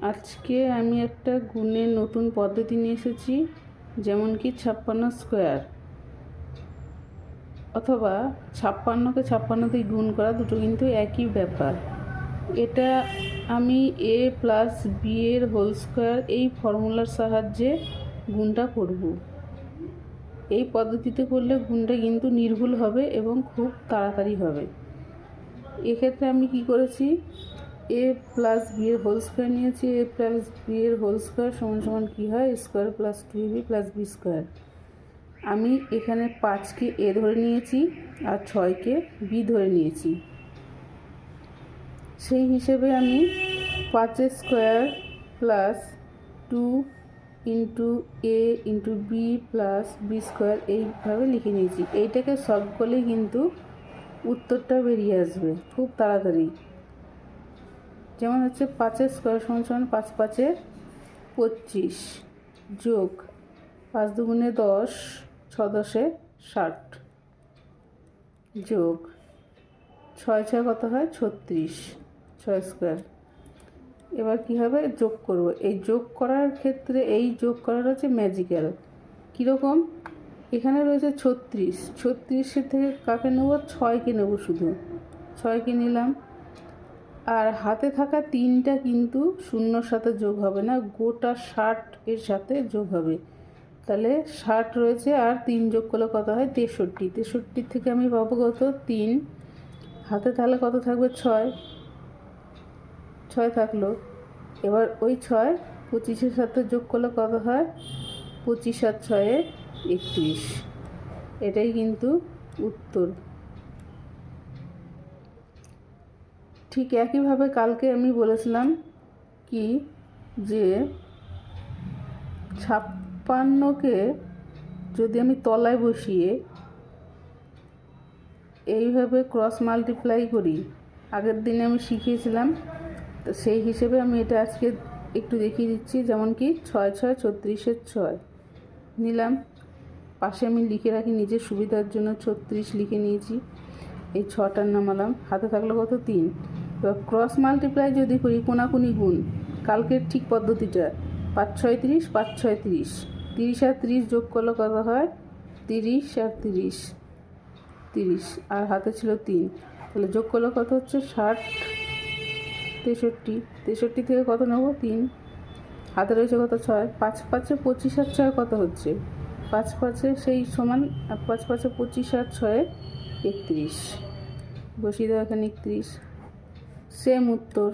আজকে আমি একটা গুণের নতুন পদ্ধতি নিয়ে এসেছি, যেমন কি 56 স্কোয়ার অথবা 56কে 56 দিয়ে গুণ করা, দুটো কিন্তু একই ব্যাপার। এটা আমি a প্লাস বি এর হোল স্কোয়ার এই ফর্মুলার সাহায্যে গুণটা করব। এই পদ্ধতিতে করলে গুণটা কিন্তু নির্ভুল হবে এবং খুব তাড়াতাড়ি হবে। এক্ষেত্রে আমি কি করেছি, a প্লাস বি এর হোল স্কোয়ার নিয়েছি। a প্লাস বি এর হোল স্কোয়ার সমান সমান কী হয়, square plus 2ab plus B square. আমি এখানে 5কে a ধরে নিয়েছি আর 6কে b ধরে নিয়েছি। সেই হিসেবে আমি 5 square plus 2 into a into B plus B square এইভাবে লিখে নিয়েছি। এইটাকে সলভ করলেই কিন্তু উত্তরটা বেরিয়ে আসবে খুব তাড়াতাড়ি। যেমন হচ্ছে 5 স্কোয়ার সমান সমান 5 5 25 যোগ 5 দুগুণে 10, 6 10 60 যোগ 6 6 কত হয় 36, 6 স্কোয়ার। এবার কী হবে, যোগ করব। এই যোগ করার ক্ষেত্রে এই যোগ করার হচ্ছে ম্যাজিক্যাল। কীরকম, এখানে রয়েছে 36, 36-এর থেকে কাকে নেব, 6কে নেব, শুধু 6কে নিলাম। আর হাতে থাকা 3টা কিন্তু শূন্যর সাথে যোগ হবে না, গোটা 60 এর সাথে যোগ হবে। তাহলে 60 রয়েছে আর 3 যোগ করলে কত হয় 63। 63 থেকে আমি পাবো কত 3, হাতে তাহলে কত থাকবে 6, 6 থাকলো। এবার ওই 6 25-এর সাথে যোগ করলে কত হয় 25 আর 6 31। এটাই কিন্তু উত্তর। ঠিক একইভাবে কালকে আমি বলেছিলাম কি, যে 56কে যদি আমি তলায় বসিয়ে এইভাবে ক্রস মাল্টিপ্লাই করি, আগের দিনে আমি শিখিয়েছিলাম, তো সেই হিসেবে আমি এটা আজকে একটু দেখিয়ে দিচ্ছি। যেমন কি 6 6 36-এর 6 নিলাম, পাশে আমি লিখে রাখি নিজের সুবিধার জন্য 36 লিখে নিয়েছি। এই 6টার নামালাম, হাতে থাকলো কত 3। এবার ক্রস মাল্টিপ্লাই যদি করি, কোনাকুনি গুণ, কালকের ঠিক পদ্ধতিটা 5 6 30, 5 6 30, 30 আর 30 যোগ করলে কত হয় 30 আর 30, 30 আর হাতে ছিল 3, তাহলে যোগ করলে কত হচ্ছে 60, 63, 63 থেকে কত নেব 3, হাতে রয়েছে কত 6, 5 5 25 আর 6 কত হচ্ছে 5 5 সেই সমান 5 5 25 আর 6 31, বসিয়ে দেওয়া এখানে 31। সেম উত্তর।